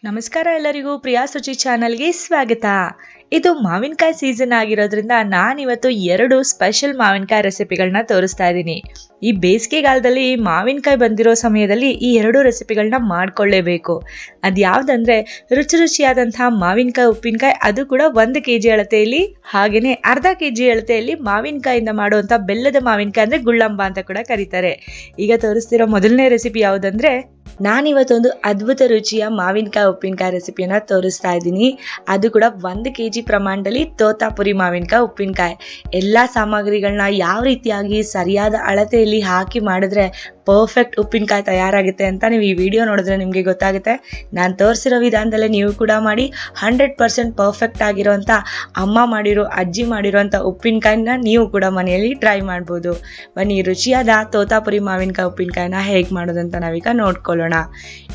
ನಮಸ್ಕಾರ ಎಲ್ಲರಿಗೂ ಪ್ರಿಯಾ ಸುಚಿ ಚಾನಲ್ಗೆ ಸ್ವಾಗತ. ಇದು ಮಾವಿನಕಾಯಿ ಸೀಸನ್ ಆಗಿರೋದ್ರಿಂದ ನಾನಿವತ್ತು 2 ಸ್ಪೆಷಲ್ ಮಾವಿನಕಾಯಿ ರೆಸಿಪಿಗಳನ್ನ ತೋರಿಸ್ತಾ ಇದ್ದೀನಿ. ಈ ಬೇಸಿಗೆಗಾಲದಲ್ಲಿ ಮಾವಿನಕಾಯಿ ಬಂದಿರೋ ಸಮಯದಲ್ಲಿ ಈ 2 ರೆಸಿಪಿಗಳನ್ನ ಮಾಡ್ಕೊಳ್ಳೇಬೇಕು. ಅದು ಯಾವುದಂದ್ರೆ ರುಚಿ ರುಚಿಯಾದಂತಹ ಮಾವಿನಕಾಯಿ ಉಪ್ಪಿನಕಾಯಿ, ಅದು ಕೂಡ 1 kg ಅಳತೆಯಲ್ಲಿ, ಹಾಗೆಯೇ ಅರ್ಧ kg ಅಳತೆಯಲ್ಲಿ ಮಾವಿನಕಾಯಿಂದ ಮಾಡುವಂಥ ಬೆಲ್ಲದ ಮಾವಿನಕಾಯಿ ಅಂದರೆ ಗುಳ್ಳಂಬ ಅಂತ ಕೂಡ ಕರೀತಾರೆ. ಈಗ ತೋರಿಸ್ತಿರೋ ಮೊದಲನೇ ರೆಸಿಪಿ ಯಾವುದಂದ್ರೆ ನಾನಿವತ್ತೊಂದು ಅದ್ಭುತ ರುಚಿಯ ಮಾವಿನಕಾಯಿ ಉಪ್ಪಿನಕಾಯಿ ರೆಸಿಪಿಯನ್ನು ತೋರಿಸ್ತಾ ಇದ್ದೀನಿ. ಅದು ಕೂಡ 1 kg ಪ್ರಮಾಣದಲ್ಲಿ ತೋತಾಪುರಿ ಮಾವಿನಕಾಯಿ ಉಪ್ಪಿನಕಾಯಿ. ಎಲ್ಲ ಸಾಮಗ್ರಿಗಳನ್ನ ಯಾವ ರೀತಿಯಾಗಿ ಸರಿಯಾದ ಅಳತೆಯಲ್ಲಿ ಹಾಕಿ ಮಾಡಿದ್ರೆ ಪರ್ಫೆಕ್ಟ್ ಉಪ್ಪಿನಕಾಯಿ ತಯಾರಾಗುತ್ತೆ ಅಂತ ನೀವು ಈ ವಿಡಿಯೋ ನೋಡಿದ್ರೆ ನಿಮಗೆ ಗೊತ್ತಾಗುತ್ತೆ. ನಾನು ತೋರಿಸಿರೋ ವಿಧಾನದಲ್ಲೇ ನೀವು ಕೂಡ ಮಾಡಿ 100% ಪರ್ಫೆಕ್ಟ್ ಆಗಿರೋಂಥ ಅಮ್ಮ ಮಾಡಿರೋ, ಅಜ್ಜಿ ಮಾಡಿರೋಂಥ ಉಪ್ಪಿನಕಾಯಿನ ನೀವು ಕೂಡ ಮನೆಯಲ್ಲಿ ಟ್ರೈ ಮಾಡ್ಬೋದು. ಬನ್ನಿ, ರುಚಿಯಾದ ತೋತಾಪುರಿ ಮಾವಿನಕಾಯಿ ಉಪ್ಪಿನಕಾಯಿನ ಹೇಗೆ ಮಾಡೋದಂತ ನಾವೀಗ ನೋಡ್ಕೊಳ್ಳೋಣ.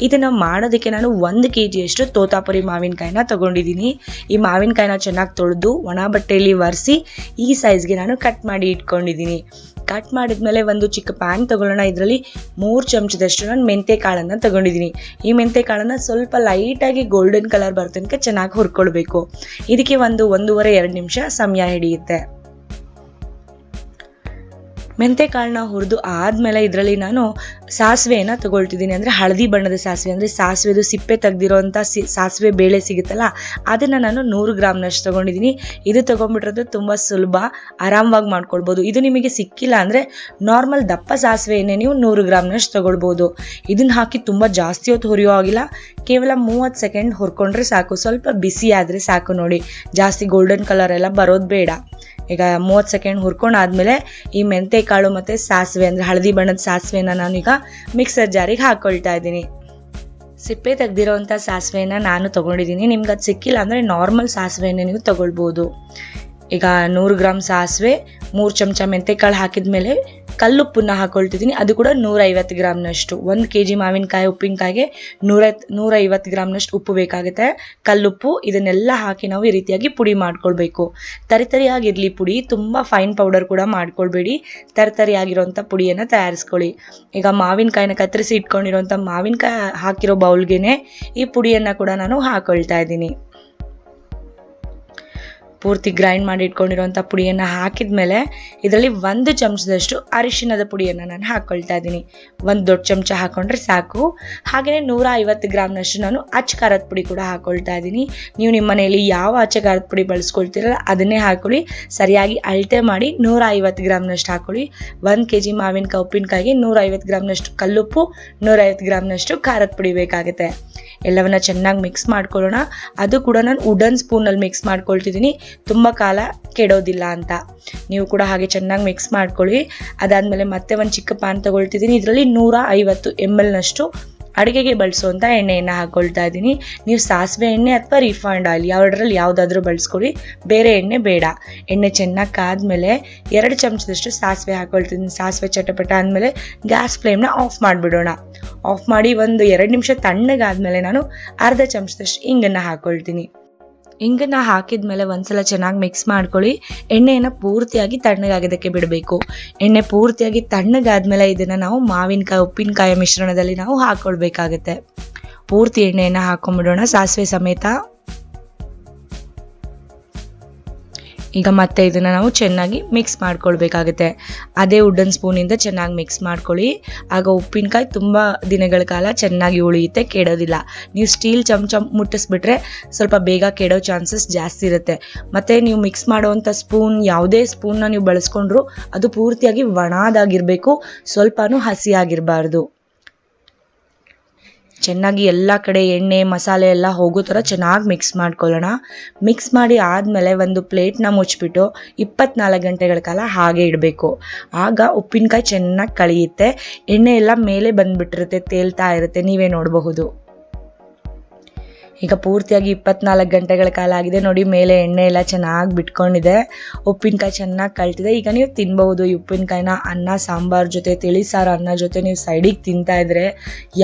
ಇದನ್ನು ಮಾಡೋದಕ್ಕೆ ನಾನು 1 kg ತೋತಾಪುರಿ ಮಾವಿನಕಾಯಿನ ತಗೊಂಡಿದ್ದೀನಿ. ಈ ಮಾವಿನಕಾಯಿನ ಚೆನ್ನಾಗಿ ತೊಳೆದು ಒಣ ಬಟ್ಟೆಯಲ್ಲಿ ಒರೆಸಿ ಈ ಸೈಜ್ಗೆ ನಾನು ಕಟ್ ಮಾಡಿ ಇಟ್ಕೊಂಡಿದ್ದೀನಿ. ಕಟ್ ಮಾಡಿದ್ಮೇಲೆ ಒಂದು ಚಿಕ್ಕ ಪ್ಯಾನ್ ತಗೊಳ್ಳೋಣ. ಇದರಲ್ಲಿ 3 ಚಮಚದಷ್ಟು ನಾನು ಮೆಂತೆ ಕಾಳನ್ನು ತಗೊಂಡಿದ್ದೀನಿ. ಈ ಮೆಂತೆ ಕಾಳನ್ನು ಸ್ವಲ್ಪ ಲೈಟಾಗಿ ಗೋಲ್ಡನ್ ಕಲರ್ ಬರೋ ತನಕ ಚೆನ್ನಾಗಿ ಹುರ್ಕೊಳ್ಬೇಕು. ಇದಕ್ಕೆ 1-1.5-2 ನಿಮಿಷ ಸಮಯ ಹಿಡಿಯುತ್ತೆ. ಮೆಂತೆ ಕಾಳನ್ನ ಹುರಿದು ಆದಮೇಲೆ ಇದರಲ್ಲಿ ನಾನು ಸಾಸಿವೆಯನ್ನು ತಗೊಳ್ತಿದ್ದೀನಿ. ಅಂದರೆ ಹಳದಿ ಬಣ್ಣದ ಸಾಸಿವೆ, ಅಂದರೆ ಸಾಸಿವೆದು ಸಿಪ್ಪೆ ತೆಗೆದಿರೋಂಥ ಸಾಸಿವೆ ಬೇಳೆ ಸಿಗುತ್ತಲ್ಲ, ಅದನ್ನು ನಾನು 100 ಗ್ರಾಮ್ನಷ್ಟು ತೊಗೊಂಡಿದ್ದೀನಿ. ಇದು ತೊಗೊಂಡ್ಬಿಟ್ರೆ ತುಂಬ ಸುಲಭ, ಆರಾಮವಾಗಿ ಮಾಡ್ಕೊಳ್ಬೋದು. ಇದು ನಿಮಗೆ ಸಿಕ್ಕಿಲ್ಲ ಅಂದರೆ ನಾರ್ಮಲ್ ದಪ್ಪ ಸಾಸಿವೆ ಎಣ್ಣೆ ನೀವು 100 ಗ್ರಾಮ್ನಷ್ಟು ತೊಗೊಳ್ಬೋದು. ಇದನ್ನು ಹಾಕಿ ತುಂಬ ಜಾಸ್ತಿ ಹೊತ್ತು ಹುರಿಯೋ ಆಗಿಲ್ಲ, ಕೇವಲ 30 ಸೆಕೆಂಡ್ ಹುರ್ಕೊಂಡ್ರೆ ಸಾಕು. ಸ್ವಲ್ಪ ಬಿಸಿ ಆದರೆ ಸಾಕು ನೋಡಿ, ಜಾಸ್ತಿ ಗೋಲ್ಡನ್ ಕಲರ್ ಎಲ್ಲ ಬರೋದು ಬೇಡ. ಈಗ 30 ಸೆಕೆಂಡ್ ಹುರ್ಕೊಂಡಾದ್ಮೇಲೆ ಈ ಮೆಂತೆ ಕಾಳು ಮತ್ತು ಸಾಸಿವೆ, ಅಂದರೆ ಹಳದಿ ಬಣ್ಣದ ಸಾಸಿವೆನ ನಾನೀಗ ಮಿಕ್ಸರ್ ಜಾರಿಗೆ ಹಾಕ್ಕೊಳ್ತಾ ಇದ್ದೀನಿ. ಸಿಪ್ಪೆ ತೆಗೆದಿರೋವಂಥ ಸಾಸಿವೆನ ನಾನು ತೊಗೊಂಡಿದ್ದೀನಿ. ನಿಮ್ಗೆ ಅದು ಸಿಕ್ಕಿಲ್ಲ ಅಂದರೆ ನಾರ್ಮಲ್ ಸಾಸಿವೆನ ನೀವು ತೊಗೊಳ್ಬೋದು. ಈಗ 100 ಗ್ರಾಮ್ ಸಾಸಿವೆ, 3 ಚಮಚ ಮೆಂತೆಕಾಳು ಹಾಕಿದ್ಮೇಲೆ ಕಲ್ಲುಪ್ಪನ್ನ ಹಾಕೊಳ್ತಿದ್ದೀನಿ. ಅದು ಕೂಡ 150 ಗ್ರಾಮ್ನಷ್ಟು. 1 kg ಮಾವಿನಕಾಯಿ ಉಪ್ಪಿನಕಾಯಿಗೆ 150 ಗ್ರಾಮ್ನಷ್ಟು ಉಪ್ಪು ಬೇಕಾಗುತ್ತೆ, ಕಲ್ಲುಪ್ಪು. ಇದನ್ನೆಲ್ಲ ಹಾಕಿ ನಾವು ಈ ರೀತಿಯಾಗಿ ಪುಡಿ ಮಾಡ್ಕೊಳ್ಬೇಕು. ತರಿತರಿಯಾಗಿರಲಿ ಪುಡಿ, ತುಂಬ ಫೈನ್ ಪೌಡರ್ ಕೂಡ ಮಾಡ್ಕೊಳ್ಬೇಡಿ. ತರಿತರಿಯಾಗಿರೋಂಥ ಪುಡಿಯನ್ನು ತಯಾರಿಸ್ಕೊಳ್ಳಿ. ಈಗ ಮಾವಿನಕಾಯಿನ ಕತ್ತರಿಸಿ ಇಟ್ಕೊಂಡಿರೋಂಥ ಮಾವಿನಕಾಯಿ ಹಾಕಿರೋ ಬೌಲ್ಗೆ ಈ ಪುಡಿಯನ್ನು ಕೂಡ ನಾನು ಹಾಕೊಳ್ತಾ ಇದ್ದೀನಿ. ಪೂರ್ತಿ ಗ್ರೈಂಡ್ ಮಾಡಿ ಇಟ್ಕೊಂಡಿರೋಂಥ ಪುಡಿಯನ್ನು ಹಾಕಿದ ಮೇಲೆ ಇದರಲ್ಲಿ 1 ಚಮಚದಷ್ಟು ಅರಿಶಿಣದ ಪುಡಿಯನ್ನು ನಾನು ಹಾಕ್ಕೊಳ್ತಾ ಇದ್ದೀನಿ. 1 ದೊಡ್ಡ ಚಮಚ ಹಾಕ್ಕೊಂಡ್ರೆ ಸಾಕು. ಹಾಗೆಯೇ 150 ಗ್ರಾಮ್ನಷ್ಟು ನಾನು ಅಚ್ಚ ಖಾರದ ಪುಡಿ ಕೂಡ ಹಾಕ್ಕೊಳ್ತಾ ಇದ್ದೀನಿ. ನೀವು ನಿಮ್ಮ ಮನೆಯಲ್ಲಿ ಯಾವ ಅಚ್ಚ ಖಾರದ ಪುಡಿ ಬಳಸ್ಕೊಳ್ತೀರಲ್ಲ ಅದನ್ನೇ ಹಾಕ್ಕೊಳ್ಳಿ. ಸರಿಯಾಗಿ ಅಳತೆ ಮಾಡಿ 150 ಗ್ರಾಮ್ನಷ್ಟು ಹಾಕ್ಕೊಳ್ಳಿ. 1 kg ಮಾವಿನಕಾಯಿ ಉಪ್ಪಿನಕಾಯಿಗೆ 150 ಗ್ರಾಮ್ನಷ್ಟು ಕಲ್ಲುಪ್ಪು, 150 ಗ್ರಾಮ್ನಷ್ಟು ಖಾರದ ಪುಡಿ ಬೇಕಾಗುತ್ತೆ. ಎಲ್ಲವನ್ನ ಚೆನ್ನಾಗಿ ಮಿಕ್ಸ್ ಮಾಡ್ಕೊಳ್ಳೋಣ. ಅದು ಕೂಡ ನಾನು ವುಡನ್ ಸ್ಪೂನಲ್ಲಿ ಮಿಕ್ಸ್ ಮಾಡ್ಕೊಳ್ತಿದ್ದೀನಿ, ತುಂಬ ಕಾಲ ಕೆಡೋದಿಲ್ಲ ಅಂತ. ನೀವು ಕೂಡ ಹಾಗೆ ಚೆನ್ನಾಗಿ ಮಿಕ್ಸ್ ಮಾಡ್ಕೊಳ್ಳಿ. ಅದಾದಮೇಲೆ ಮತ್ತೆ ಒಂದು ಚಿಕ್ಕ ಪ್ಯಾನ್ ತಗೊಳ್ತಿದ್ದೀನಿ. ಇದರಲ್ಲಿ 150 ml ಅಡುಗೆಗೆ ಬಳಸುವಂಥ ಎಣ್ಣೆಯನ್ನು ಹಾಕ್ಕೊಳ್ತಾ ಇದ್ದೀನಿ. ನೀವು ಸಾಸಿವೆ ಎಣ್ಣೆ ಅಥವಾ ರಿಫೈಂಡ್ ಆಯಿಲ್ ಎರಡರಲ್ಲಿ ಯಾವುದಾದ್ರೂ ಬಳಸ್ಕೊಳ್ಳಿ, ಬೇರೆ ಎಣ್ಣೆ ಬೇಡ. ಎಣ್ಣೆ ಚೆನ್ನಾಗಿ ಕಾದ್ಮೇಲೆ 2 ಚಮಚದಷ್ಟು ಸಾಸಿವೆ ಹಾಕ್ಕೊಳ್ತಿದ್ದೀನಿ. ಸಾಸಿವೆ ಚಟಪಟ ಅಂದಮೇಲೆ ಗ್ಯಾಸ್ ಫ್ಲೇಮ್ನ ಆಫ್ ಮಾಡಿಬಿಡೋಣ. ಆಫ್ ಮಾಡಿ 1-2 ನಿಮಿಷ ತಣ್ಣಗಾದ್ಮೇಲೆ ನಾನು ಅರ್ಧ ಚಮಚದಷ್ಟು ಇಂಗನ್ನು ಹಾಕ್ಕೊಳ್ತೀನಿ. ಇಂಗನ್ನು ಹಾಕಿದ್ಮೇಲೆ ಒಂದ್ಸಲ ಚೆನ್ನಾಗಿ ಮಿಕ್ಸ್ ಮಾಡ್ಕೊಳ್ಳಿ. ಎಣ್ಣೆಯನ್ನು ಪೂರ್ತಿಯಾಗಿ ತಣ್ಣಗಾಗೋದಕ್ಕೆ ಬಿಡಬೇಕು. ಎಣ್ಣೆ ಪೂರ್ತಿಯಾಗಿ ತಣ್ಣಗಾದ್ಮೇಲೆ ಇದನ್ನು ನಾವು ಮಾವಿನಕಾಯಿ ಉಪ್ಪಿನಕಾಯಿ ಮಿಶ್ರಣದಲ್ಲಿ ನಾವು ಹಾಕ್ಕೊಳ್ಬೇಕಾಗತ್ತೆ. ಪೂರ್ತಿ ಎಣ್ಣೆಯನ್ನು ಹಾಕೊಂಡ್ಬಿಡೋಣ ಸಾಸಿವೆ ಸಮೇತ. ಈಗ ಮತ್ತೆ ಇದನ್ನು ನಾವು ಚೆನ್ನಾಗಿ ಮಿಕ್ಸ್ ಮಾಡ್ಕೊಳ್ಬೇಕಾಗುತ್ತೆ. ಅದೇ ವುಡನ್ ಸ್ಪೂನಿಂದ ಚೆನ್ನಾಗಿ ಮಿಕ್ಸ್ ಮಾಡ್ಕೊಳ್ಳಿ. ಆಗ ಉಪ್ಪಿನಕಾಯಿ ತುಂಬ ದಿನಗಳ ಕಾಲ ಚೆನ್ನಾಗಿ ಉಳಿಯುತ್ತೆ, ಕೆಡೋದಿಲ್ಲ. ನೀವು ಸ್ಟೀಲ್ ಚಮಚ ಮುಟ್ಟಿಸ್ಬಿಟ್ರೆ ಸ್ವಲ್ಪ ಬೇಗ ಕೆಡೋ ಚಾನ್ಸಸ್ ಜಾಸ್ತಿ ಇರುತ್ತೆ. ಮತ್ತು ನೀವು ಮಿಕ್ಸ್ ಮಾಡೋವಂಥ ಸ್ಪೂನ್, ಯಾವುದೇ ಸ್ಪೂನ್ನ ನೀವು ಬಳಸ್ಕೊಂಡ್ರು ಅದು ಪೂರ್ತಿಯಾಗಿ ಒಣದಾಗಿರಬೇಕು, ಸ್ವಲ್ಪನೂ ಹಸಿಯಾಗಿರಬಾರ್ದು. ಚೆನ್ನಾಗಿ ಎಲ್ಲ ಕಡೆ ಎಣ್ಣೆ ಮಸಾಲೆ ಎಲ್ಲ ಹೋಗೋ ಥರ ಚೆನ್ನಾಗಿ ಮಿಕ್ಸ್ ಮಾಡ್ಕೊಳ್ಳೋಣ. ಮಿಕ್ಸ್ ಮಾಡಿ ಆದಮೇಲೆ ಒಂದು ಪ್ಲೇಟ್ನ ಮುಚ್ಚಿಬಿಟ್ಟು 24 ಗಂಟೆಗಳ ಕಾಲ ಹಾಗೆ ಇಡಬೇಕು. ಆಗ ಉಪ್ಪಿನಕಾಯಿ ಚೆನ್ನಾಗಿ ಕಳಿಯುತ್ತೆ. ಎಣ್ಣೆ ಎಲ್ಲ ಮೇಲೆ ಬಂದುಬಿಟ್ಟಿರುತ್ತೆ, ತೇಲ್ತಾ ಇರುತ್ತೆ, ನೀವೇ ನೋಡಬಹುದು. ಈಗ ಪೂರ್ತಿಯಾಗಿ 24 ಗಂಟೆಗಳ ಕಾಲ ಆಗಿದೆ ನೋಡಿ. ಮೇಲೆ ಎಣ್ಣೆ ಎಲ್ಲ ಚೆನ್ನಾಗಿ ಬಿಟ್ಕೊಂಡಿದೆ, ಉಪ್ಪಿನಕಾಯಿ ಚೆನ್ನಾಗಿ ಕಳ್ತಿದೆ. ಈಗ ನೀವು ತಿನ್ಬಹುದು ಈ ಉಪ್ಪಿನಕಾಯಿನ ಅನ್ನ ಸಾಂಬಾರ್ ಜೊತೆ, ತಿಳಿ ಸಾರು ಅನ್ನ ಜೊತೆ ನೀವು ಸೈಡಿಗೆ ತಿಂತಾ ಇದ್ರೆ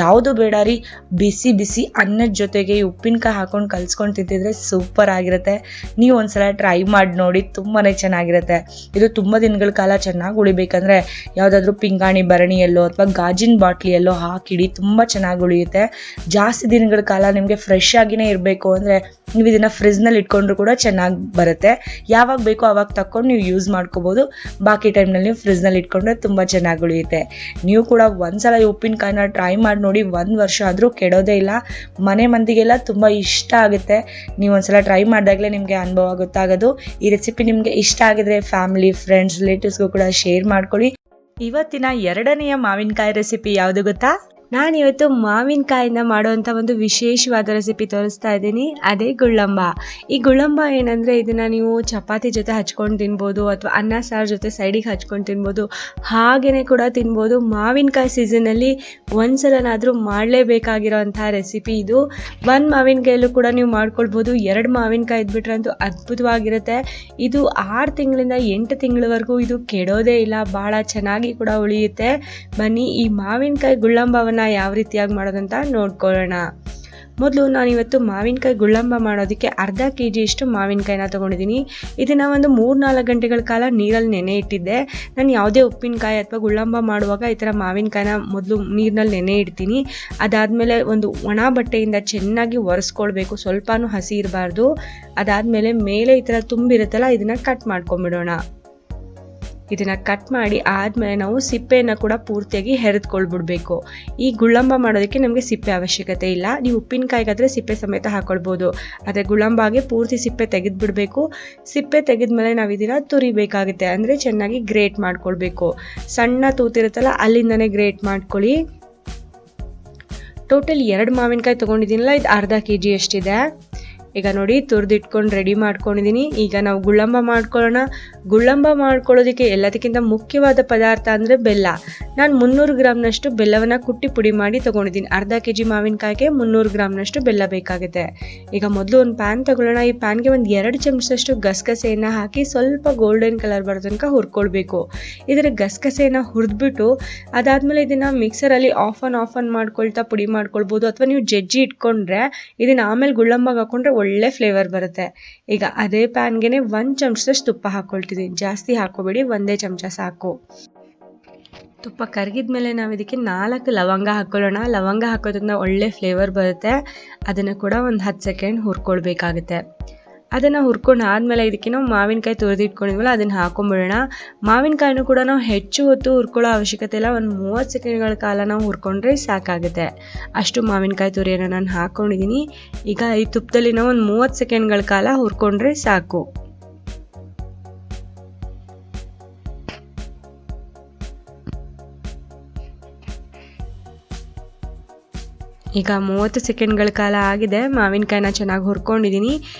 ಯಾವುದು ಬೇಡ ರೀ, ಬಿಸಿ ಬಿಸಿ ಅನ್ನದ ಜೊತೆಗೆ ಈ ಉಪ್ಪಿನಕಾಯಿ ಹಾಕೊಂಡು ಕಲ್ಸ್ಕೊಂಡು ತಿಂತಿದ್ರೆ ಸೂಪರ್ ಆಗಿರುತ್ತೆ. ನೀವು ಒಂದ್ಸಲ ಟ್ರೈ ಮಾಡಿ ನೋಡಿ, ತುಂಬಾ ಚೆನ್ನಾಗಿರುತ್ತೆ. ಇದು ತುಂಬ ದಿನಗಳ ಕಾಲ ಚೆನ್ನಾಗಿ ಉಳಿಬೇಕಂದ್ರೆ ಯಾವುದಾದ್ರೂ ಪಿಂಗಾಣಿ ಭರಣಿಯಲ್ಲೋ ಅಥವಾ ಗಾಜಿನ ಬಾಟ್ಲಿಯಲ್ಲೋ ಹಾಕಿಡಿ, ತುಂಬ ಚೆನ್ನಾಗಿ ಉಳಿಯುತ್ತೆ. ಜಾಸ್ತಿ ದಿನಗಳ ಕಾಲ ನಿಮಗೆ ಫ್ರೆಶ್ ಆಗಿನೇ ಇರಬೇಕು ಅಂದರೆ ನೀವು ಇದನ್ನು ಫ್ರಿಜ್ನಲ್ಲಿ ಇಟ್ಕೊಂಡ್ರು ಕೂಡ ಚೆನ್ನಾಗಿ ಬರುತ್ತೆ. ಯಾವಾಗ ಬೇಕೋ ಆವಾಗ ತಕ್ಕೊಂಡು ನೀವು ಯೂಸ್ ಮಾಡ್ಕೋಬೋದು. ಬಾಕಿ ಟೈಮ್ನಲ್ಲಿ ನೀವು ಫ್ರಿಜ್ನಲ್ಲಿ ಇಟ್ಕೊಂಡ್ರೆ ತುಂಬ ಚೆನ್ನಾಗಿ ಉಳಿಯುತ್ತೆ. ನೀವು ಕೂಡ ಒಂದ್ಸಲ ಈ ಉಪ್ಪಿನಕಾಯಿನ ಟ್ರೈ ಮಾಡಿ ನೋಡಿ, 1 ವರ್ಷ ಆದರೂ ಕೆಡೋದೇ ಇಲ್ಲ. ಮನೆ ಮಂದಿಗೆಲ್ಲ ತುಂಬ ಇಷ್ಟ ಆಗುತ್ತೆ. ನೀವು ಒಂದ್ಸಲ ಟ್ರೈ ಮಾಡಿದಾಗಲೇ ನಿಮಗೆ ಅನುಭವ ಗೊತ್ತಾಗೋದು. ಈ ರೆಸಿಪಿ ನಿಮಗೆ ಇಷ್ಟ ಆಗಿದ್ರೆ ಫ್ಯಾಮಿಲಿ, ಫ್ರೆಂಡ್ಸ್, ರಿಲೇಟಿವ್ಸ್ಗೂ ಕೂಡ ಶೇರ್ ಮಾಡ್ಕೊಳ್ಳಿ. ಇವತ್ತಿನ 2ನೇ ಮಾವಿನಕಾಯಿ ರೆಸಿಪಿ ಯಾವುದು ಗೊತ್ತಾ? ನಾನಿವತ್ತು ಮಾವಿನಕಾಯಿಂದ ಮಾಡುವಂಥ ಒಂದು ವಿಶೇಷವಾದ ರೆಸಿಪಿ ತೋರಿಸ್ತಾ ಇದ್ದೀನಿ, ಅದೇ ಗುಳ್ಳಂಬ. ಈ ಗುಳ್ಳಂಬ ಏನಂದರೆ ಇದನ್ನು ನೀವು ಚಪಾತಿ ಜೊತೆ ಹಚ್ಕೊಂಡು ತಿನ್ಬೋದು ಅಥವಾ ಅನ್ನ ಸಾರು ಜೊತೆ ಸೈಡಿಗೆ ಹಚ್ಕೊಂಡು ತಿನ್ಬೋದು, ಹಾಗೆಯೇ ಕೂಡ ತಿನ್ಬೋದು. ಮಾವಿನಕಾಯಿ ಸೀಸನಲ್ಲಿ ಒಂದ್ಸಲನಾದರೂ ಮಾಡಲೇಬೇಕಾಗಿರೋವಂಥ ರೆಸಿಪಿ ಇದು. 1 ಮಾವಿನಕಾಯಲ್ಲೂ ಕೂಡ ನೀವು ಮಾಡ್ಕೊಳ್ಬೋದು, 2 ಮಾವಿನಕಾಯಿ ಇದ್ಬಿಟ್ರಂತೂ ಅದ್ಭುತವಾಗಿರುತ್ತೆ. ಇದು 6 ತಿಂಗಳಿಂದ 8 ತಿಂಗಳವರೆಗೂ ಇದು ಕೆಡೋದೇ ಇಲ್ಲ, ಭಾಳ ಚೆನ್ನಾಗಿ ಕೂಡ ಉಳಿಯುತ್ತೆ. ಬನ್ನಿ ಈ ಮಾವಿನಕಾಯಿ ಗುಳ್ಳಂಬವನ್ನು ಯಾವ ರೀತಿಯಾಗಿ ಮಾಡೋದಂತ ನೋಡ್ಕೊಳ್ಳೋಣ. ಮೊದಲು ನಾನಿವತ್ತು ಮಾವಿನಕಾಯಿ ಗುಳ್ಳಂಬ ಮಾಡೋದಕ್ಕೆ ಅರ್ಧ kg ಮಾವಿನಕಾಯಿನ ತೊಗೊಂಡಿದ್ದೀನಿ. ಇದನ್ನು ಒಂದು 3-4 ಗಂಟೆಗಳ ಕಾಲ ನೀರಲ್ಲಿ ನೆನೆ ಇಟ್ಟಿದ್ದೆ. ನಾನು ಯಾವುದೇ ಉಪ್ಪಿನಕಾಯಿ ಅಥವಾ ಗುಳ್ಳಂಬ ಮಾಡುವಾಗ ಈ ಥರ ಮಾವಿನಕಾಯಿನ ಮೊದಲು ನೀರಿನಲ್ಲಿ ನೆನೆ ಇಡ್ತೀನಿ. ಅದಾದಮೇಲೆ ಒಂದು ಒಣ ಬಟ್ಟೆಯಿಂದ ಚೆನ್ನಾಗಿ ಒರೆಸ್ಕೊಳ್ಬೇಕು, ಸ್ವಲ್ಪನೂ ಹಸಿ ಇರಬಾರ್ದು. ಅದಾದಮೇಲೆ ಮೇಲೆ ಈ ಥರ ತುಂಬಿರುತ್ತಲ್ಲ, ಇದನ್ನು ಕಟ್ ಮಾಡ್ಕೊಂಬಿಡೋಣ. ಇದನ್ನು ಕಟ್ ಮಾಡಿ ಆದಮೇಲೆ ನಾವು ಸಿಪ್ಪೆಯನ್ನು ಕೂಡ ಪೂರ್ತಿಯಾಗಿ ಹೆರೆದುಕೊಳ್ಬಿಡ್ಬೇಕು. ಈ ಗುಳ್ಳಂಬ ಮಾಡೋದಕ್ಕೆ ನಮಗೆ ಸಿಪ್ಪೆ ಅವಶ್ಯಕತೆ ಇಲ್ಲ. ನೀವು ಉಪ್ಪಿನಕಾಯಿಗಾದರೆ ಸಿಪ್ಪೆ ಸಮೇತ ಹಾಕ್ಕೊಳ್ಬೋದು, ಆದರೆ ಗುಳ್ಳಂಬಾಗೆ ಪೂರ್ತಿ ಸಿಪ್ಪೆ ತೆಗೆದುಬಿಡಬೇಕು. ಸಿಪ್ಪೆ ತೆಗೆದ್ಮೇಲೆ ನಾವು ಇದನ್ನು ತುರಿಬೇಕಾಗುತ್ತೆ, ಅಂದರೆ ಚೆನ್ನಾಗಿ ಗ್ರೇಟ್ ಮಾಡ್ಕೊಳ್ಬೇಕು. ಸಣ್ಣ ತೂತಿರುತ್ತಲ್ಲ ಅಲ್ಲಿಂದನೇ ಗ್ರೇಟ್ ಮಾಡ್ಕೊಳ್ಳಿ. ಟೋಟಲ್ 2 ಮಾವಿನಕಾಯಿ ತೊಗೊಂಡಿದ್ದೀನಲ್ಲ, ಇದು ಅರ್ಧ kg ಅಷ್ಟಿದೆ. ಈಗ ನೋಡಿ ತುರಿದಿಟ್ಕೊಂಡು ರೆಡಿ ಮಾಡ್ಕೊಂಡಿದ್ದೀನಿ. ಈಗ ನಾವು ಗುಳ್ಳಂಬ ಮಾಡ್ಕೊಳ್ಳೋಣ. ಗುಳ್ಳಂಬ ಮಾಡ್ಕೊಳ್ಳೋದಕ್ಕೆ ಎಲ್ಲದಕ್ಕಿಂತ ಮುಖ್ಯವಾದ ಪದಾರ್ಥ ಅಂದರೆ ಬೆಲ್ಲ. ನಾನು 300 ಗ್ರಾಮ್ನಷ್ಟು ಬೆಲ್ಲವನ್ನು ಕುಟ್ಟಿ ಪುಡಿ ಮಾಡಿ ತೊಗೊಂಡಿದ್ದೀನಿ. ಅರ್ಧ kg ಮಾವಿನಕಾಯಿಗೆ 300 ಗ್ರಾಮ್ನಷ್ಟು ಬೆಲ್ಲ ಬೇಕಾಗುತ್ತೆ. ಈಗ ಮೊದಲು ಒಂದು ಪ್ಯಾನ್ ತಗೊಳ್ಳೋಣ. ಈ ಪ್ಯಾನ್ಗೆ ಒಂದು 2 ಚಮಚದಷ್ಟು ಗಸಗಸೆಯನ್ನು ಹಾಕಿ ಸ್ವಲ್ಪ ಗೋಲ್ಡನ್ ಕಲರ್ ಬರೋ ತನಕ ಹುರ್ಕೊಳ್ಬೇಕು. ಇದರ ಗಸಗಸೆಯನ್ನು ಹುರಿದ್ಬಿಟ್ಟು ಅದಾದಮೇಲೆ ಇದನ್ನು ಮಿಕ್ಸರಲ್ಲಿ ಆಫ್ ಆನ್ ಮಾಡ್ಕೊಳ್ತಾ ಪುಡಿ ಮಾಡ್ಕೊಳ್ಬೋದು, ಅಥವಾ ನೀವು ಜಜ್ಜಿ ಇಟ್ಕೊಂಡ್ರೆ ಇದನ್ನು ಆಮೇಲೆ ಗುಳ್ಳಂಬಾಗ ಹಾಕೊಂಡ್ರೆ ಒಳ್ಳೆ ಫ್ಲೇವರ್ ಬರುತ್ತೆ. ಈಗ ಅದೇ ಪ್ಯಾನ್ಗೆ 1 ಚಮಚದಷ್ಟು ತುಪ್ಪ ಹಾಕ್ಕೊಳ್ತಿದ್ದೀನಿ. ಜಾಸ್ತಿ ಹಾಕೋಬೇಡಿ, 1 ಚಮಚ ಸಾಕು. ತುಪ್ಪ ಕರಗಿದ್ಮೇಲೆ ನಾವು ಇದಕ್ಕೆ 4 ಲವಂಗ ಹಾಕ್ಕೊಳ್ಳೋಣ. ಲವಂಗ ಹಾಕೋದ್ರಿಂದ ಒಳ್ಳೆ ಫ್ಲೇವರ್ ಬರುತ್ತೆ. ಅದನ್ನು ಕೂಡ ಒಂದು 10 ಸೆಕೆಂಡ್ ಹುರ್ಕೊಳ್ಬೇಕಾಗುತ್ತೆ. ಅದನ್ನು ಹುರ್ಕೊಂಡು ಆದಮೇಲೆ ಇದಕ್ಕೆ ನಾವು ಮಾವಿನಕಾಯಿ ತುರಿದಿಟ್ಕೊಂಡಿದ್ವಲ್ಲ ಅದನ್ನು ಹಾಕೊಂಡ್ಬಿಡೋಣ. ಮಾವಿನಕಾಯಿನೂ ಕೂಡ ನಾವು ಹೆಚ್ಚು ಹೊತ್ತು ಹುರ್ಕೊಳ್ಳೋ ಅವಶ್ಯಕತೆ ಇಲ್ಲ, ಒಂದು 30 ಸೆಕೆಂಡ್ಗಳ ಕಾಲ ನಾವು ಹುರ್ಕೊಂಡ್ರೆ ಸಾಕಾಗುತ್ತೆ. ಅಷ್ಟು ಮಾವಿನಕಾಯಿ ತುರಿಯನ್ನು ನಾನು ಹಾಕ್ಕೊಂಡಿದ್ದೀನಿ. ಈಗ ಈ ತುಪ್ಪದಲ್ಲಿ ನಾವು ಒಂದು 30 ಸೆಕೆಂಡ್ಗಳ ಕಾಲ ಹುರ್ಕೊಂಡ್ರೆ ಸಾಕು. ಈಗ 30 ಸೆಕೆಂಡ್ಗಳ ಕಾಲ ಆಗಿದೆ. ಮಾವಿನಕಾಯಿನ ಚೆನ್ನಾಗಿ ಹುರ್ಕೊಂಡಿದ್ದೀನಿ.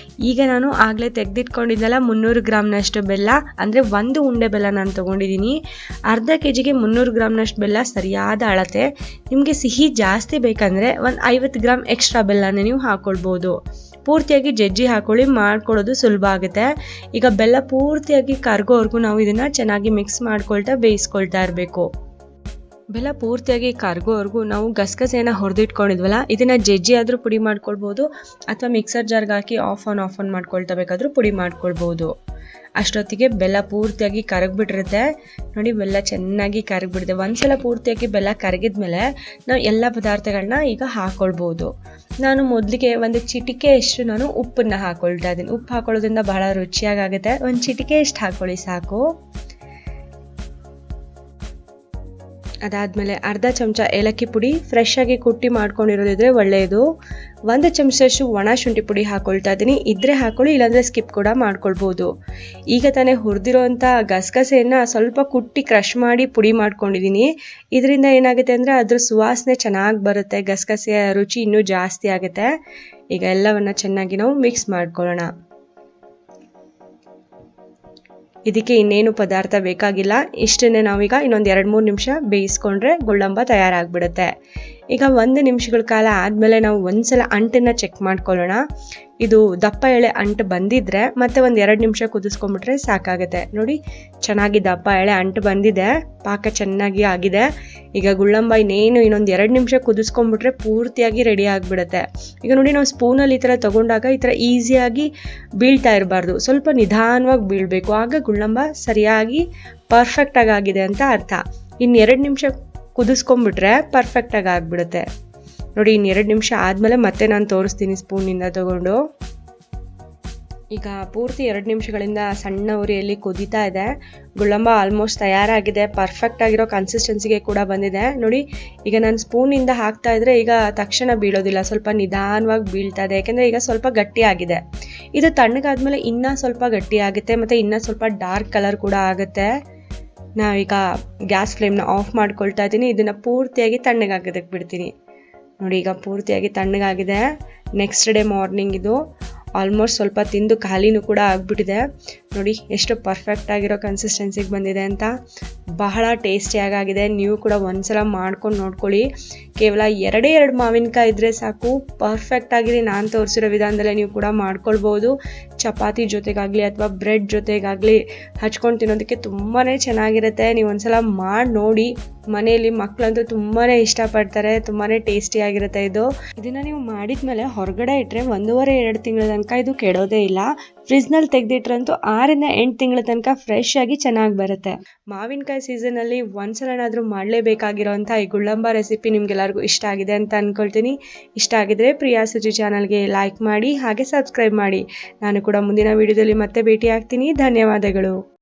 ಈಗ ನಾನು ಆಗಲೇ ತೆಗೆದಿಟ್ಕೊಂಡಿದ್ದೆಲ್ಲ 300 ಗ್ರಾಮ್ನಷ್ಟು ಬೆಲ್ಲ, ಅಂದರೆ 1 ಉಂಡೆ ಬೆಲ್ಲ ನಾನು ತೊಗೊಂಡಿದ್ದೀನಿ. ಅರ್ಧ kgಗೆ 300 ಗ್ರಾಮ್ನಷ್ಟು ಬೆಲ್ಲ ಸರಿಯಾದ ಅಳತೆ. ನಿಮಗೆ ಸಿಹಿ ಜಾಸ್ತಿ ಬೇಕಂದರೆ ಒಂದು 50 ಗ್ರಾಮ್ ಎಕ್ಸ್ಟ್ರಾ ಬೆಲ್ಲನ ನೀವು ಹಾಕ್ಕೊಳ್ಬೋದು. ಪೂರ್ತಿಯಾಗಿ ಜಜ್ಜಿ ಹಾಕೊಳ್ಳಿ, ಮಾಡ್ಕೊಳ್ಳೋದು ಸುಲಭ ಆಗುತ್ತೆ. ಈಗ ಬೆಲ್ಲ ಪೂರ್ತಿಯಾಗಿ ಕರಗೋವರೆಗೂ ನಾವು ಇದನ್ನು ಚೆನ್ನಾಗಿ ಮಿಕ್ಸ್ ಮಾಡ್ಕೊಳ್ತಾ ಬೇಯಿಸ್ಕೊಳ್ತಾ ಇರಬೇಕು. ಬೆಲ್ಲ ಪೂರ್ತಿಯಾಗಿ ಕರಗೋವರೆಗೂ ನಾವು ಗಸಗಸೆಯನ್ನು ಹುರಿದಿಟ್ಕೊಂಡಿದ್ವಲ್ಲ ಇದನ್ನು ಜಜ್ಜಿ ಆದರೂ ಪುಡಿ ಮಾಡ್ಕೊಳ್ಬೋದು, ಅಥವಾ ಮಿಕ್ಸರ್ ಜಾರ್ಗೆ ಹಾಕಿ ಆಫ್ ಆನ್ ಮಾಡ್ಕೊಳ್ತಾ ಬೇಕಾದರೂ ಪುಡಿ ಮಾಡ್ಕೊಳ್ಬೋದು. ಅಷ್ಟೊತ್ತಿಗೆ ಬೆಲ್ಲ ಪೂರ್ತಿಯಾಗಿ ಕರಗಿಬಿಟ್ಟಿರುತ್ತೆ ನೋಡಿ. ಬೆಲ್ಲ ಚೆನ್ನಾಗಿ ಕರಗಿಬಿಡುತ್ತೆ. ಒಂದ್ಸಲ ಪೂರ್ತಿಯಾಗಿ ಬೆಲ್ಲ ಕರಗಿದ್ಮೇಲೆ ನಾವು ಎಲ್ಲ ಪದಾರ್ಥಗಳನ್ನ ಈಗ ಹಾಕ್ಕೊಳ್ಬೋದು. ನಾನು ಮೊದಲಿಗೆ ಒಂದು ಚಿಟಿಕೆಯಷ್ಟು ನಾನು ಉಪ್ಪನ್ನು ಹಾಕ್ಕೊಳ್ತಾ ಇದ್ದೀನಿ. ಉಪ್ಪು ಹಾಕೊಳ್ಳೋದ್ರಿಂದ ಬಹಳ ರುಚಿಯಾಗುತ್ತೆ. ಒಂದು ಚಿಟಿಕೆಯಷ್ಟು ಹಾಕ್ಕೊಳ್ಳಿ ಸಾಕು. ಅದಾದಮೇಲೆ ಅರ್ಧ ಚಮಚ ಏಲಕ್ಕಿ ಪುಡಿ, ಫ್ರೆಶ್ ಆಗಿ ಕುಟ್ಟಿ ಮಾಡ್ಕೊಂಡಿರೋದಿದ್ರೆ ಒಳ್ಳೆಯದು. 1 ಚಮಚದಷ್ಟು ಒಣ ಶುಂಠಿ ಪುಡಿ ಹಾಕ್ಕೊಳ್ತಾ ಇದ್ದೀನಿ. ಇದ್ರೆ ಹಾಕೊಳ್ಳಿ, ಇಲ್ಲಾಂದರೆ ಸ್ಕಿಪ್ ಕೂಡ ಮಾಡ್ಕೊಳ್ಬೋದು. ಈಗ ತಾನೇ ಹುರಿದಿರೋಂಥ ಗಸಗಸೆಯನ್ನು ಸ್ವಲ್ಪ ಕುಟ್ಟಿ ಕ್ರಷ್ ಮಾಡಿ ಪುಡಿ ಮಾಡ್ಕೊಂಡಿದ್ದೀನಿ. ಇದರಿಂದ ಏನಾಗುತ್ತೆ ಅಂದರೆ ಅದ್ರ ಸುವಾಸನೆ ಚೆನ್ನಾಗಿ ಬರುತ್ತೆ, ಗಸಗಸೆಯ ರುಚಿ ಇನ್ನೂ ಜಾಸ್ತಿ ಆಗುತ್ತೆ. ಈಗ ಎಲ್ಲವನ್ನು ಚೆನ್ನಾಗಿ ನಾವು ಮಿಕ್ಸ್ ಮಾಡ್ಕೊಳ್ಳೋಣ. ಇದಕ್ಕೆ ಇನ್ನೇನು ಪದಾರ್ಥ ಬೇಕಾಗಿಲ್ಲ. ಇಷ್ಟನ್ನೇ ನಾವೀಗ ಇನ್ನೊಂದು 2-3 ನಿಮಿಷ ಬೇಯಿಸ್ಕೊಂಡ್ರೆ ಗುಳ್ಳಂಬ ತಯಾರಾಗಿಬಿಡುತ್ತೆ. ಈಗ 1 ನಿಮಿಷಗಳ ಕಾಲ ಆದಮೇಲೆ ನಾವು ಒಂದ್ಸಲ ಅಂಟನ್ನು ಚೆಕ್ ಮಾಡ್ಕೊಳ್ಳೋಣ. ಇದು ದಪ್ಪ ಎಳೆ ಅಂಟು ಬಂದಿದ್ರೆ ಮತ್ತೆ ಒಂದು 2 ನಿಮಿಷ ಕುದಿಸ್ಕೊಂಡ್ಬಿಟ್ರೆ ಸಾಕಾಗುತ್ತೆ. ನೋಡಿ ಚೆನ್ನಾಗಿ ದಪ್ಪ ಎಳೆ ಅಂಟು ಬಂದಿದೆ, ಪಾಕ ಚೆನ್ನಾಗಿ ಆಗಿದೆ. ಈಗ ಗುಳ್ಳಂಬ ಇನ್ನೊಂದು 2 ನಿಮಿಷ ಕುದಿಸ್ಕೊಂಡ್ಬಿಟ್ರೆ ಪೂರ್ತಿಯಾಗಿ ರೆಡಿ ಆಗಿಬಿಡುತ್ತೆ. ಈಗ ನೋಡಿ ನಾವು ಸ್ಪೂನಲ್ಲಿ ಈ ಥರ ತೊಗೊಂಡಾಗ ಈ ಥರ ಈಸಿಯಾಗಿ ಬೀಳ್ತಾ ಇರಬಾರ್ದು, ಸ್ವಲ್ಪ ನಿಧಾನವಾಗಿ ಬೀಳಬೇಕು. ಆಗ ಗುಳ್ಳಂಬ ಸರಿಯಾಗಿ ಪರ್ಫೆಕ್ಟಾಗಿ ಆಗಿದೆ ಅಂತ ಅರ್ಥ. ಇನ್ನು 2 ನಿಮಿಷ ಕುದಿಸ್ಕೊಂಡ್ಬಿಟ್ರೆ ಪರ್ಫೆಕ್ಟಾಗಿ ಆಗಿಬಿಡುತ್ತೆ. ನೋಡಿ ಇನ್ನು 2 ನಿಮಿಷ ಆದಮೇಲೆ ಮತ್ತೆ ನಾನು ತೋರಿಸ್ತೀನಿ ಸ್ಪೂನಿಂದ ತಗೊಂಡು. ಈಗ ಪೂರ್ತಿ 2 ನಿಮಿಷಗಳಿಂದ ಸಣ್ಣ ಉರಿಯಲ್ಲಿ ಕುದೀತಾ ಇದೆ. ಗುಳ್ಳಂಬ ಆಲ್ಮೋಸ್ಟ್ ತಯಾರಾಗಿದೆ, ಪರ್ಫೆಕ್ಟ್ ಆಗಿರೋ ಕನ್ಸಿಸ್ಟೆನ್ಸಿಗೆ ಕೂಡ ಬಂದಿದೆ. ನೋಡಿ ಈಗ ನಾನು ಸ್ಪೂನಿಂದ ಹಾಕ್ತಾ ಇದ್ರೆ ಈಗ ತಕ್ಷಣ ಬೀಳೋದಿಲ್ಲ, ಸ್ವಲ್ಪ ನಿಧಾನವಾಗಿ ಬೀಳ್ತಾ ಇದೆ, ಯಾಕೆಂದರೆ ಈಗ ಸ್ವಲ್ಪ ಗಟ್ಟಿಯಾಗಿದೆ. ಇದು ತಣ್ಣಗಾದ್ಮೇಲೆ ಇನ್ನೂ ಸ್ವಲ್ಪ ಗಟ್ಟಿಯಾಗುತ್ತೆ ಮತ್ತು ಇನ್ನೂ ಸ್ವಲ್ಪ ಡಾರ್ಕ್ ಕಲರ್ ಕೂಡ ಆಗುತ್ತೆ. ನಾವೀಗ ಗ್ಯಾಸ್ ಫ್ಲೇಮ್ನ ಆಫ್ ಮಾಡ್ಕೊಳ್ತಾ ಇದ್ದೀನಿ. ಇದನ್ನು ಪೂರ್ತಿಯಾಗಿ ತಣ್ಣಗಾಗೋದಕ್ಕೆ ಬಿಡ್ತೀನಿ. ನೋಡಿ ಈಗ ಪೂರ್ತಿಯಾಗಿ ತಣ್ಣಗಾಗಿದೆ. ನೆಕ್ಸ್ಟ್ ಡೇ ಮಾರ್ನಿಂಗ್ ಇದು ಆಲ್ಮೋಸ್ಟ್ ಸ್ವಲ್ಪ ತಿಂದು ಖಾಲಿನೂ ಕೂಡ ಆಗಿಬಿಟ್ಟಿದೆ. ನೋಡಿ ಎಷ್ಟು ಪರ್ಫೆಕ್ಟ್ ಆಗಿರೋ ಕನ್ಸಿಸ್ಟೆನ್ಸಿಗೆ ಬಂದಿದೆ ಅಂತ. ಬಹಳ ಟೇಸ್ಟಿಯಾಗಿದೆ. ನೀವು ಕೂಡ ಒಂದ್ಸಲ ಮಾಡ್ಕೊಂಡು ನೋಡ್ಕೊಳ್ಳಿ. ಕೇವಲ 2 ಮಾವಿನಕಾಯಿ ಇದ್ದರೆ ಸಾಕು, ಪರ್ಫೆಕ್ಟಾಗಿ ನಾನು ತೋರಿಸಿರೋ ವಿಧಾನದಲ್ಲೇ ನೀವು ಕೂಡ ಮಾಡ್ಕೊಳ್ಬೋದು. ಚಪಾತಿ ಜೊತೆಗಾಗಲಿ ಅಥವಾ ಬ್ರೆಡ್ ಜೊತೆಗಾಗಲಿ ಹಚ್ಕೊಂಡು ತಿನ್ನೋದಕ್ಕೆ ತುಂಬಾ ಚೆನ್ನಾಗಿರುತ್ತೆ. ನೀವು ಒಂದ್ಸಲ ಮಾಡಿ ನೋಡಿ. ಮನೆಯಲ್ಲಿ ಮಕ್ಕಳಂತೂ ತುಂಬಾ ಇಷ್ಟಪಡ್ತಾರೆ, ತುಂಬಾ ಟೇಸ್ಟಿಯಾಗಿರುತ್ತೆ ಇದು. ಇದನ್ನು ನೀವು ಮಾಡಿದ್ಮೇಲೆ ಹೊರಗಡೆ ಇಟ್ಟರೆ 1.5-2 ತಿಂಗಳ ತನಕ ಇದು ಕೆಡೋದೇ ಇಲ್ಲ. ಫ್ರಿಜ್ನಲ್ಲಿ ತೆಗೆದಿಟ್ರಂತೂ 6-8 ತಿಂಗಳ ತನಕ ಫ್ರೆಶ್ ಆಗಿ ಚೆನ್ನಾಗಿ ಬರುತ್ತೆ. ಮಾವಿನಕಾಯಿ ಸೀಸನಲ್ಲಿ ಒಂದ್ಸಲನಾದರೂ ಮಾಡಲೇಬೇಕಾಗಿರೋಂಥ ಈ ಗುಳ್ಳಂಬ ರೆಸಿಪಿ ನಿಮ್ಗೆಲ್ಲರಿಗೂ ಇಷ್ಟ ಆಗಿದೆ ಅಂತ ಅಂದ್ಕೊಳ್ತೀನಿ. ಇಷ್ಟ ಆಗಿದ್ರೆ ಪ್ರಿಯಾ ಸುಜಿ ಚಾನಲ್ಗೆ ಲೈಕ್ ಮಾಡಿ, ಹಾಗೆ ಸಬ್ಸ್ಕ್ರೈಬ್ ಮಾಡಿ. ನಾನು ಕೂಡ ಮುಂದಿನ ವಿಡಿಯೋದಲ್ಲಿ ಮತ್ತೆ ಭೇಟಿ ಆಗ್ತೀನಿ. ಧನ್ಯವಾದಗಳು.